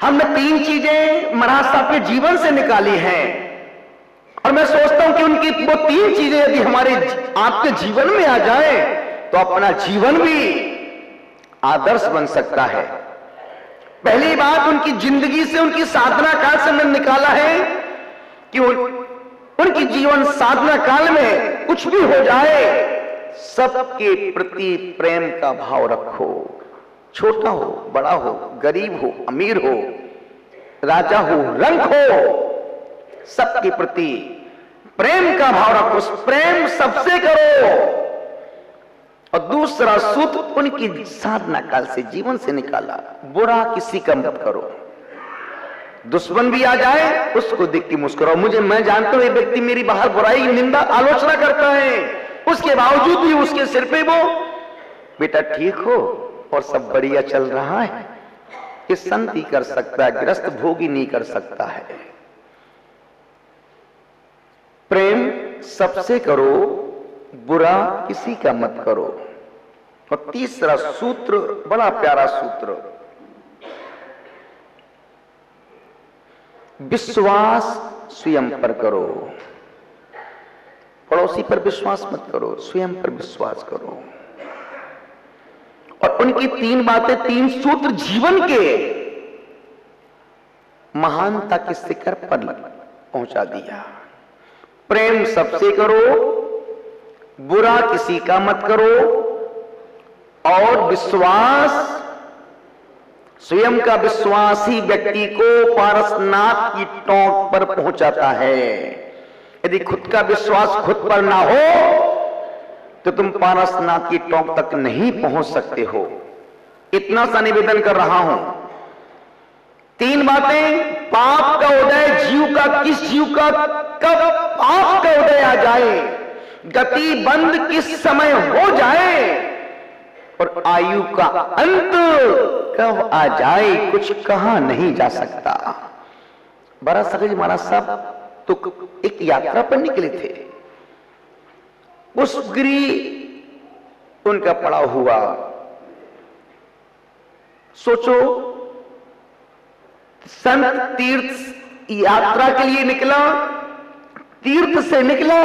हमने 3 चीजें महाराज साहब के जीवन से निकाली हैं और मैं सोचता हूं कि उनकी वो 3 चीजें यदि हमारे आपके जीवन में आ जाए तो अपना जीवन भी आदर्श बन सकता है। पहली बात, उनकी जिंदगी से, उनकी साधना काल से मैंने निकाला है कि उनकी जीवन साधना काल में कुछ भी हो जाए, सबके प्रति प्रेम का भाव रखो। छोटा हो, बड़ा हो, गरीब हो, अमीर हो, राजा हो, रंग हो, सबके प्रति प्रेम का भाव रखो। प्रेम सबसे करो। और दूसरा सूत्र उनकी साधना काल से, जीवन से निकाला, बुरा किसी का मत करो। दुश्मन भी आ जाए उसको देख के मुस्कुराओ। मैं जानता हूं ये व्यक्ति मेरी बाहर बुराई, निंदा, आलोचना करता है, उसके बावजूद भी उसके सिर पे वो, बेटा ठीक हो और सब बढ़िया चल रहा है, ये संत ही कर सकता है, गृहस्थ भोगी नहीं कर सकता है। प्रेम सबसे करो, बुरा किसी का मत करो। और तीसरा सूत्र बड़ा प्यारा सूत्र, विश्वास स्वयं पर करो। पड़ोसी पर विश्वास मत करो, स्वयं पर विश्वास करो। और उनकी 3 बातें, 3 सूत्र जीवन के महानता के शिखर पर पहुंचा दिया। प्रेम सबसे करो, बुरा किसी का मत करो, और विश्वास, स्वयं का विश्वास ही व्यक्ति को पारसनाथ की टोंक पर पहुंचाता है। यदि खुद का विश्वास खुद पर ना हो तो तुम पारसनाथ की टोंक तक नहीं पहुंच सकते हो। इतना सा निवेदन कर रहा हूं। 3 बातें, पाप का उदय जीव का, किस जीव का कब पाप का उदय आ जाए, गति बंद किस समय हो जाए, और आयु का अंत कब आ जाए, कुछ कहा नहीं जा सकता। बड़ा सगज महाराज साहब तो एक यात्रा पर निकले थे, पुष्पगिरी उनका पड़ा हुआ। सोचो, संत तीर्थ यात्रा के लिए निकला, तीर्थ से निकला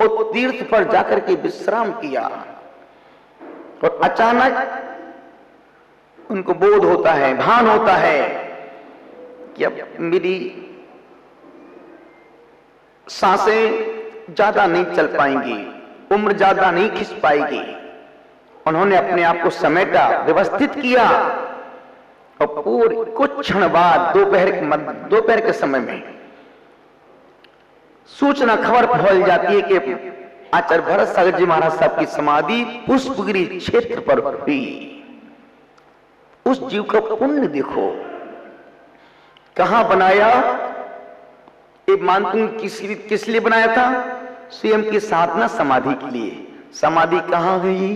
और तीर्थ पर जाकर के विश्राम किया, और अचानक उनको बोध होता है, भान होता है कि अब मेरी सांसें ज्यादा नहीं चल पाएंगी, उम्र ज्यादा नहीं खिंच पाएगी। उन्होंने अपने आप को समेटा, व्यवस्थित किया, और पूरे कुछ क्षण बाद दोपहर के समय में सूचना, खबर फैल जाती है कि आचार्य भरत सागर जी महाराज साहब की समाधि पुष्पगिरी क्षेत्र पर हुई। उस जीव का पुण्य देखो, कहां बनाया। ये मानते किस लिए बनाया था? स्वयं की साधना समाधि के लिए। समाधि कहां गई?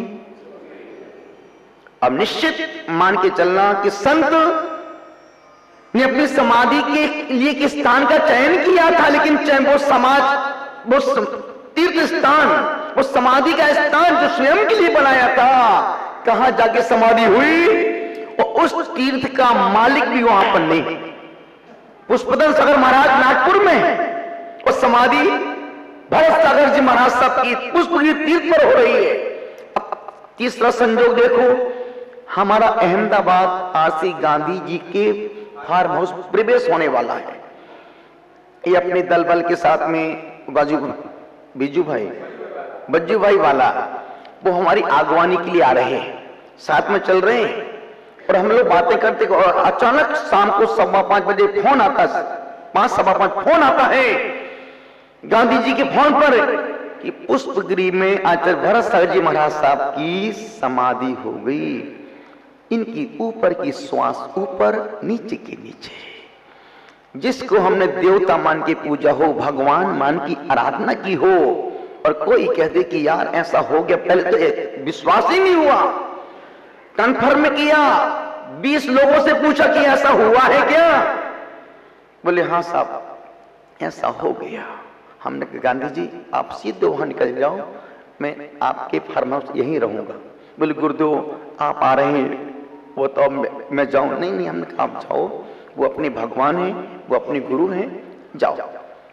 अब निश्चित मान के चलना कि संत ने अपनी समाधि के लिए एक स्थान का चयन किया था, लेकिन वो समाज, वो तीर्थ स्थान, वो समाधि का स्थान जो स्वयं के लिए बनाया था, कहां जाके समाधि हुई, और उस तीर्थ का मालिक भी वहां पर नहीं। पुष्पदन सागर महाराज नागपुर में है, और समाधि भरत सागर जी महाराज साहब की पुष्पगिरी तीर्थ पर हो रही है। अब तीसरा संजोग देखो, हमारा अहमदाबाद आरसी गांधी जी के फार्म हाउस प्रवेश होने वाला है। ये अपने दल बल के साथ में बज्जू भाई वाला, वो हमारी आगवानी के लिए आ रहे हैं, साथ में चल रहे हैं, और हम लोग बातें करते, और अचानक शाम को 5:15 बजे फोन आता है, 5:15 फोन आता है गांधी जी के फोन पर कि पुष्पगिरी में आचार्य भरत सागर जी महाराज साहब की समाधि हो गई। इनकी ऊपर की श्वास ऊपर, नीचे के नीचे। जिसको हमने देवता मान के पूजा हो, भगवान मान की आराधना की हो, और कोई कह दे कि यार ऐसा हो गया, पहले तो विश्वास ही नहीं हुआ, कंफर्म किया, 20 लोगों से पूछा कि ऐसा हुआ है क्या? बोले हाँ साहब ऐसा हो गया। हमने कहा गांधी जी आप सीधे वहां निकल जाओ, मैं आपके फार्म हाउस यहीं रहूंगा। बोले गुरुदेव आप आ रहे हैं, वो तो मैं जाऊं? नहीं, हमने कहा आप जाओ, वो अपने भगवान हैं, वो अपने गुरु हैं, जाओ।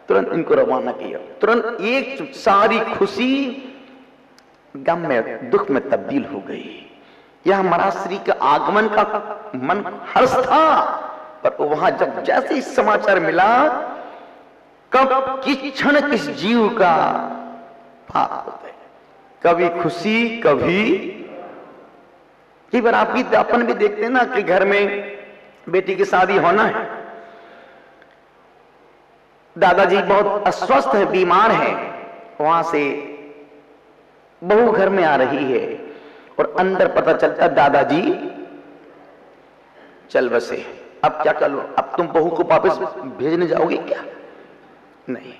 तुरंत इनको रवाना किया। तुरंत एक सारी खुशी गम में, दुख में तब्दील हो गई। यह मराश्री के आगमन का मन हर्ष था, पर वहां जब जैसे ही समाचार मिला, कब किस क्षण किस जीव का पाप होता है, कभी खुशी कभी। कई बार आप भी अपन भी देखते हैं ना कि घर में बेटी की शादी होना है, दादाजी बहुत अस्वस्थ है, बीमार है, वहां से बहू घर में आ रही है और अंदर पता चलता दादाजी चल बसे। अब क्या करो, अब तुम बहू को वापस भेजने जाओगे क्या? नहीं।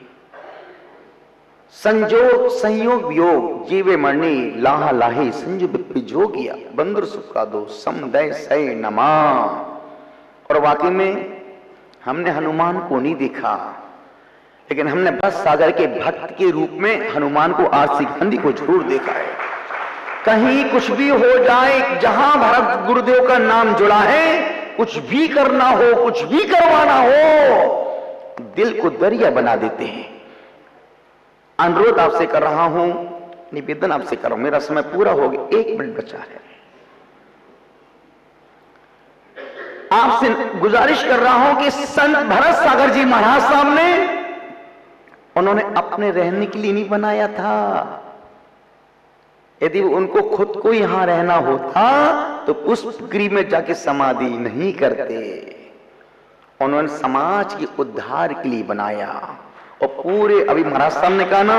संजोग संयोग वियोग जीवे मरनी लाहा लाही संजो बिजोगिया बंदर सुखा दो समदय सय नमा। और वाकई में हमने हनुमान को नहीं देखा, लेकिन हमने भरत सागर के भक्त के रूप में हनुमान को, आरसी गांधी को जरूर देखा है। कहीं कुछ भी हो जाए, जहां भरत गुरुदेव का नाम जुड़ा है, कुछ भी करना हो, कुछ भी करवाना हो, दिल को दरिया बना देते हैं। अनुरोध आपसे कर रहा हूं, निवेदन आपसे कर रहा हूं, मेरा समय पूरा हो गया, 1 मिनट बचा है। आपसे गुजारिश कर रहा हूं कि संत भरत सागर जी महाराज साहब ने, उन्होंने अपने रहने के लिए नहीं बनाया था। यदि उनको खुद को यहां रहना होता तो पुष्पगिरी में जाके समाधि नहीं करते। उन्होंने समाज के उद्धार के लिए बनाया। और पूरे, अभी महाराज साहब ने कहा ना,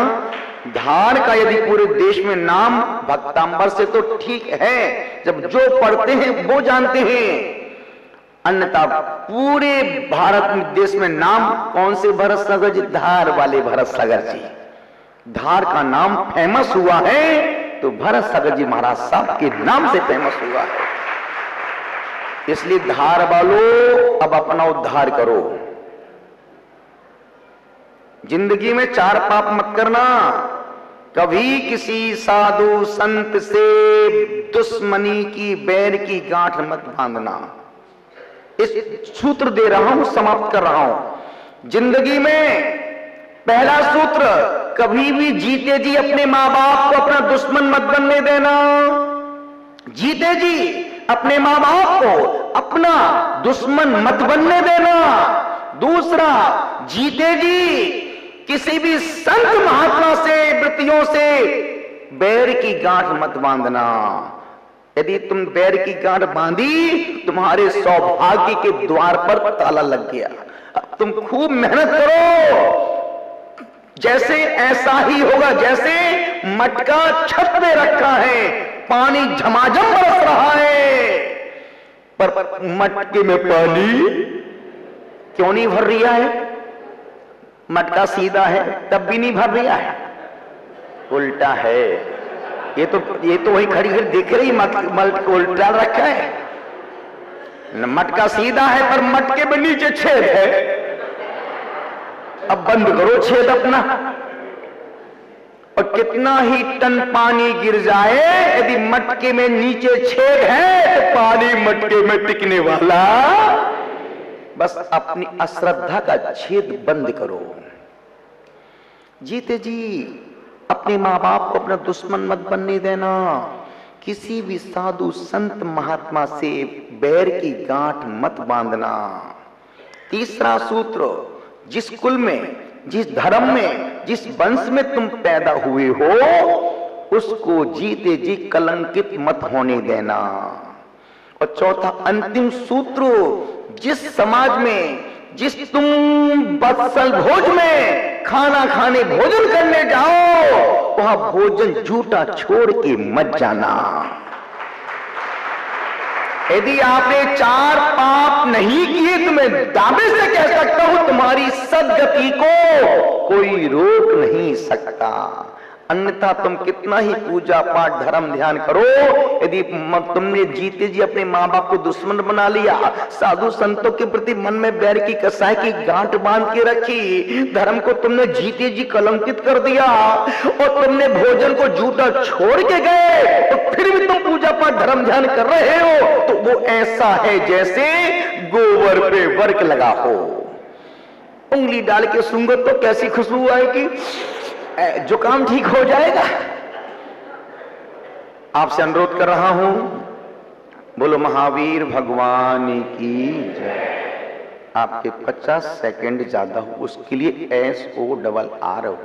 धार का यदि पूरे देश में नाम भक्तांबर से तो ठीक है, जब जो पढ़ते हैं वो जानते हैं, अन्यथा पूरे भारत में, देश में नाम कौन से भरत सागर जी? धार वाले भरत सागर जी। धार का नाम फेमस हुआ है तो भरत सागर जी महाराज साहब के नाम से फेमस हुआ है। इसलिए धार वालों, अब अपना उद्धार करो। जिंदगी में 4 पाप मत करना। कभी किसी साधु संत से दुश्मनी की, बैर की गांठ मत बांधना। इस सूत्र दे रहा हूं, समाप्त कर रहा हूं। जिंदगी में पहला सूत्र, कभी भी जीते जी अपने मां बाप को अपना दुश्मन मत बनने देना। जीते जी अपने मां बाप को अपना दुश्मन मत बनने देना। दूसरा, जीते जी किसी भी संत महात्मा से, वृत्तियों से बैर की गांठ मत बांधना। यदि तुम बैर की गांठ बांधी, तुम्हारे सौभाग्य के द्वार पर ताला लग गया। अब तुम खूब मेहनत करो, जैसे ऐसा ही होगा जैसे मटका छत पे रखा है, पानी झमाझम बरस रहा है, पर मटके में पानी क्यों नहीं भर रहा है? मटका सीधा है तब भी नहीं भर रहा है, उल्टा है। ये तो वही खड़ी खड़ी दिख रही, मटका उल्टा रखा है। मटका सीधा है पर मटके में नीचे छेद है। अब बंद करो छेद अपना। और कितना ही टन पानी गिर जाए, यदि मटके में नीचे छेद है तो पानी मटके में टिकने वाला। बस अपनी अश्रद्धा का छेद बंद करो। जीते जी अपने मां बाप को अपना दुश्मन मत बनने देना। किसी भी साधु संत महात्मा से बैर की गांठ मत बांधना। तीसरा सूत्र, जिस कुल में, जिस धर्म में, जिस वंश में तुम पैदा हुए हो, उसको जीते जी कलंकित मत होने देना। और चौथा अंतिम सूत्र, जिस समाज में, जिस तुम बत्सल भोज में खाना खाने, भोजन करने जाओ, वहां भोजन झूठा छोड़ के मत जाना। यदि आपने 4 पाप नहीं किए तो मैं दावे से कह सकता हूं तुम्हारी सद्गति को कोई रोक नहीं सकता। अन्यथा तुम कितना ही पूजा पाठ धर्म ध्यान करो, यदि तुमने जीते जी अपने माँ बाप को दुश्मन बना लिया, साधु संतों के प्रति मन में बैर की कसाई की गांठ बांध के रखी, धर्म को तुमने जीते जी कलंकित कर दिया और तुमने भोजन को झूठा छोड़ के गए, तो फिर भी तुम पूजा पाठ धर्म ध्यान कर रहे हो, तो वो ऐसा है जैसे गोबर पे वर्क लगा हो। उंगली डाल के सूंघो तो कैसी खुशबू आएगी, जुकाम ठीक हो जाएगा। आपसे अनुरोध कर रहा हूं, बोलो महावीर भगवान की जय। आपके 50 सेकंड ज्यादा हो उसके लिए SORRY।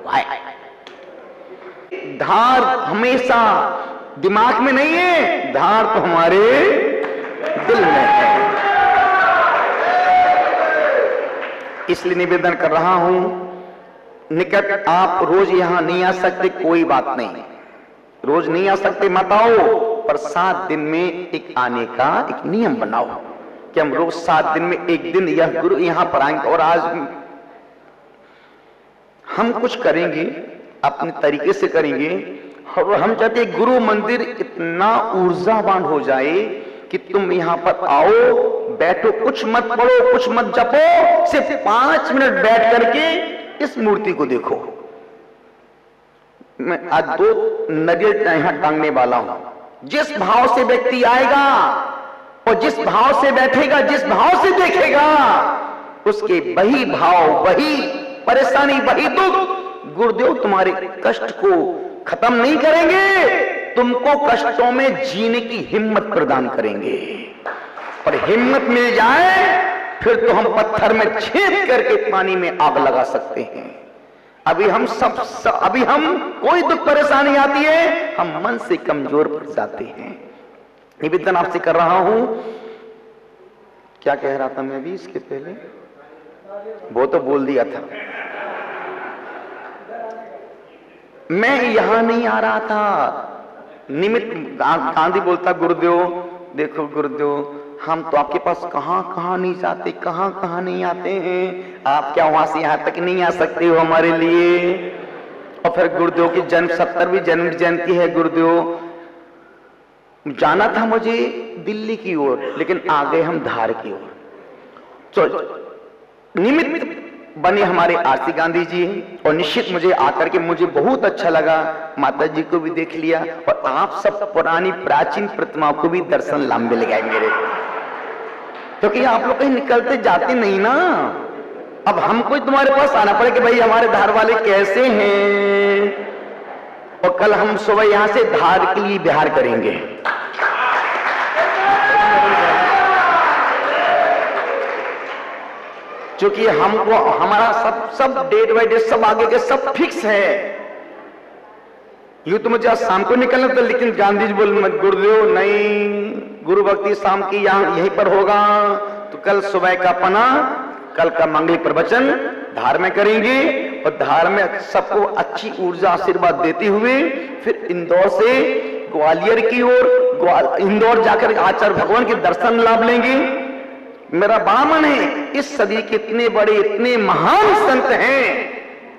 धार हमेशा दिमाग में नहीं है, धार तो हमारे दिल में है। इसलिए निवेदन कर रहा हूं, निकट आप रोज यहां नहीं आ सकते, कोई बात नहीं, रोज नहीं आ सकते मत आओ, पर 7 दिन में एक आने का एक नियम बनाओ कि हम रोज 7 दिन में एक दिन यह गुरु यहां पर आएंगे। और आज हम कुछ करेंगे, अपने तरीके से करेंगे। और हम चाहते हैं गुरु मंदिर इतना ऊर्जावान हो जाए कि तुम यहां पर आओ, बैठो, कुछ मत पढ़ो, कुछ मत जपो, सिर्फ 5 मिनट बैठ करके इस मूर्ति को देखो। मैं आज 2 नजर यहां टांगने वाला हूं। जिस भाव से व्यक्ति आएगा और जिस भाव से बैठेगा, जिस भाव से देखेगा, उसके वही भाव, वही परेशानी, वही दुख गुरुदेव तुम्हारे कष्ट को खत्म नहीं करेंगे, तुमको कष्टों में जीने की हिम्मत प्रदान करेंगे। और हिम्मत मिल जाए फिर तो हम पत्थर में छेद करके पानी में आग लगा सकते हैं। अभी हम अभी हम कोई दुख परेशानी आती है, हम मन से कमजोर पड़ जाते हैं। निवेदन आपसे कर रहा हूं, क्या कह रहा था मैं भी इसके पहले, वो तो बोल दिया था। मैं यहां नहीं आ रहा था, निमित्त गांधी बोलता, गुरुदेव देखो गुरुदेव, हम तो आपके पास कहां कहां नहीं जाते, कहां कहां नहीं आते हैं, आप क्या वहां से यहां तक नहीं आ सकते हो हमारे लिए। और फिर गुरुदेव की 70वीं जन्म जयंती है। गुरुदेव जाना था मुझे दिल्ली की ओर, लेकिन आ गए हम धार की ओर। तो निमित्त बने हमारे आरसी गांधी जी, और निश्चित मुझे आकर के मुझे बहुत अच्छा लगा, माता जी को भी देख लिया और आप सब पुरानी प्राचीन प्रतिमाओं को भी दर्शन लाभ मिल गए मेरे, क्योंकि आप लोग कहीं निकलते जाते नहीं ना। अब हमको तुम्हारे पास आना पड़े कि भाई हमारे धार वाले कैसे हैं, और कल हम सुबह यहां से धार के लिए बिहार करेंगे। क्योंकि हमको हमारा सब डेट बाई डेट सब आगे के सब फिक्स है। यूं तो मुझे आज शाम को निकलना था, लेकिन गांधी जी बोले गुरुदेव नहीं, गुरु भक्ति शाम की यहाँ यहीं पर होगा, तो कल सुबह का पना, कल का मंगल प्रवचन धार में करेंगे, और धार में सबको अच्छी ऊर्जा आशीर्वाद देते हुए फिर इंदौर से ग्वालियर की ओर, इंदौर जाकर आचार्य भगवान के दर्शन लाभ लेंगे। मेरा बड़ा मन है, इस सदी के इतने बड़े इतने महान संत हैं,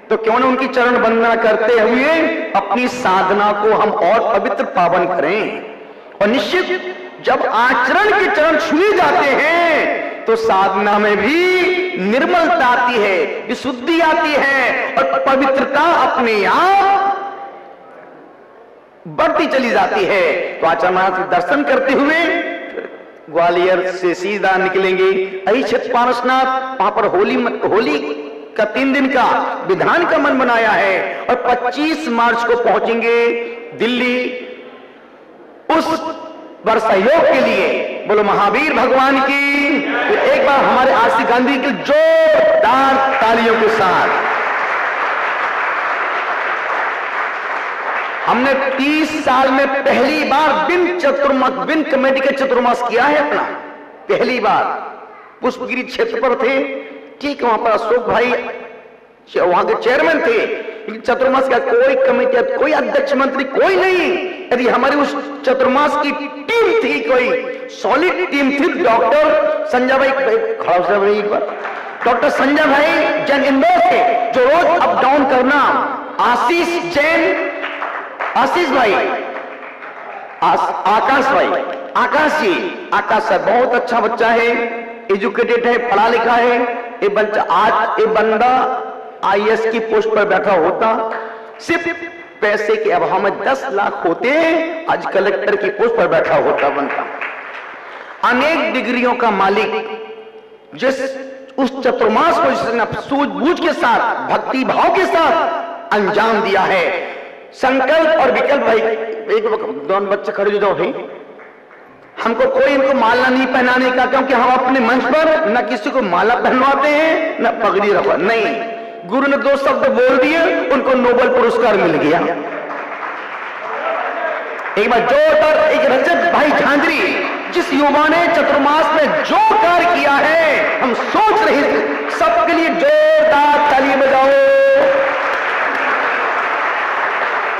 तो क्यों न उनकी चरण वंदना करते हुए अपनी साधना को हम और पवित्र पावन करें। और निश्चित जब आचरण के चरण छुए जाते हैं तो साधना में भी निर्मलता आती है, विशुद्धि आती है, और पवित्रता अपने आप बढ़ती चली जाती है। तो आचार्य महाराज के दर्शन करते हुए ग्वालियर से सीधा निकलेंगे अहिच्छत्र पारसनाथ, वहां पर होली का 3 दिन का विधान का मन बनाया है, और 25 मार्च को पहुंचेंगे दिल्ली उस पर सहयोग के लिए। बोलो महावीर भगवान की। तो एक बार हमारे आरसी गांधी के जोरदार तालियों के साथ हमने 30 साल में पहली बार बिन कमेटी का चतुर्मास किया है अपना, पहली बार। पुष्पगिरी क्षेत्र पर थे, ठीक वहां पर अशोक भाई वहां के चेयरमैन थे, लेकिन चतुर्मास का कोई कमेटी, कोई अध्यक्ष मंत्री कोई नहीं। यदि हमारी उस चतुर्मास की टीम थी, कोई सॉलिड टीम थी, डॉक्टर संजय भाई, डॉक्टर संजय भाई जैन इंदौर के, जो रोज अप डाउन करना, आशीष जैन, आशीष भाई, आकाश भाई, आकाश जी, आकाश सर बहुत अच्छा बच्चा है, एजुकेटेड है, पढ़ा लिखा है। ये बच्चा आज ये बंदा आईएएस की पोस्ट पर बैठा होता, सिर्फ पैसे के अभाव में 10 लाख होते, आज कलेक्टर की पोस्ट पर बैठा होता बनता। अनेक डिग्रियों का मालिक, जिस उस चतुर्मास को जिसने सूझबूझ के साथ, भक्ति भाव के साथ अंजाम दिया है। संकल्प और विकल्प भाई, एक दोनों बच्चे खड़े हो जाओ भाई। हमको कोई इनको माला नहीं पहनाने का, क्योंकि हम अपने मंच पर न किसी को माला पहनवाते हैं न पगड़ी रखवा, नहीं। गुरु ने 2 शब्द बोल दिए, उनको नोबेल पुरस्कार मिल गया। एक बार जोरदार, एक रजत भाई झांझरी, जिस युवा ने चतुर्मास में जो कार्य किया है, हम सोच रहे थे, सबके लिए जोरदार ताली बजाओ।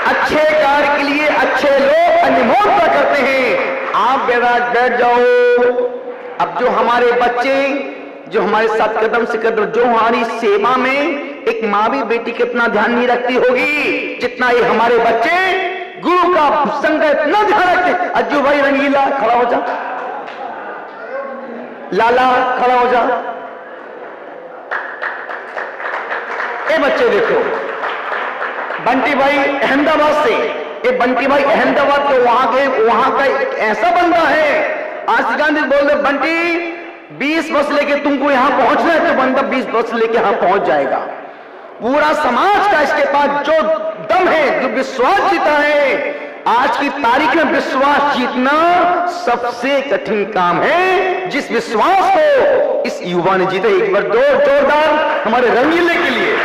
अच्छे कार्य के लिए अच्छे लोग अनुमोदन करते हैं। आप बैठ जाओ। अब जो हमारे बच्चे, जो हमारे साथ कदम से कदम, जो हमारी सेवा में एक माँ भी बेटी का इतना ध्यान नहीं रखती होगी जितना ये हमारे बच्चे गुरु का संग इतना ध्यान रखते। अज्जू भाई रंगीला खड़ा हो जा, लाला खड़ा हो जा। ये बच्चे देखो, बंटी भाई अहमदाबाद से, ये बंटी भाई अहमदाबाद के वहां का एक ऐसा बंदा है। आज गांधी बोल रहे बंटी 20 बस लेके तुमको यहां पहुंचना है, तो बंदा 20 बस लेके यहां पहुंच जाएगा। पूरा समाज का इसके पास जो दम है, जो विश्वास जीता है। आज की तारीख में विश्वास जीतना सबसे कठिन काम है। जिस विश्वास को इस युवा ने जीता, एक बार जोरदार हमारे रंगीले के लिए।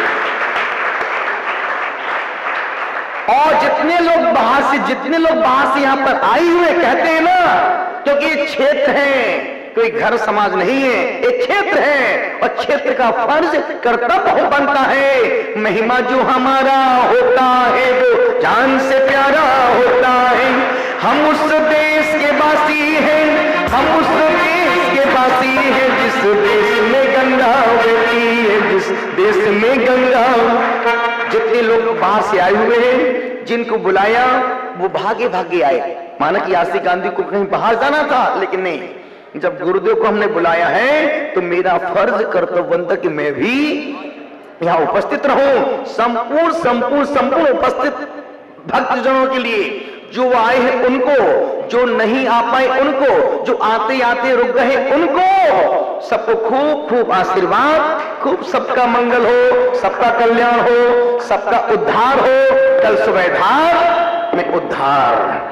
और जितने लोग बाहर से यहां पर आए हुए कहते हैं ना, क्योंकि ये क्षेत्र है, कोई घर समाज नहीं है, एक क्षेत्र है, और क्षेत्र का फर्ज कर्तव्य बनता है। महिमा जो हमारा होता है वो जान से प्यारा होता है। हम उस देश के वासी हैं, हम उस देश के वासी हैं, जिस देश में गंगा बहती है, जिस देश में गंगा। जितने लोग बाहर से आए हुए हैं, जिनको बुलाया वो भागे भागे आए। माना कि आसिफ गांधी को कहीं बाहर जाना था, लेकिन नहीं, जब गुरुदेव को हमने बुलाया है तो मेरा फर्ज कर्तव्य बनता कि मैं भी यहां उपस्थित रहूं। संपूर्ण उपस्थित भक्तजनों के लिए, जो आए हैं उनको, जो नहीं आ पाए उनको, जो आते आते रुक गए उनको, सबको खूब खूब आशीर्वाद, खूब सबका मंगल हो, सबका कल्याण हो, सबका उद्धार हो। कल सुबह धार में उद्धार।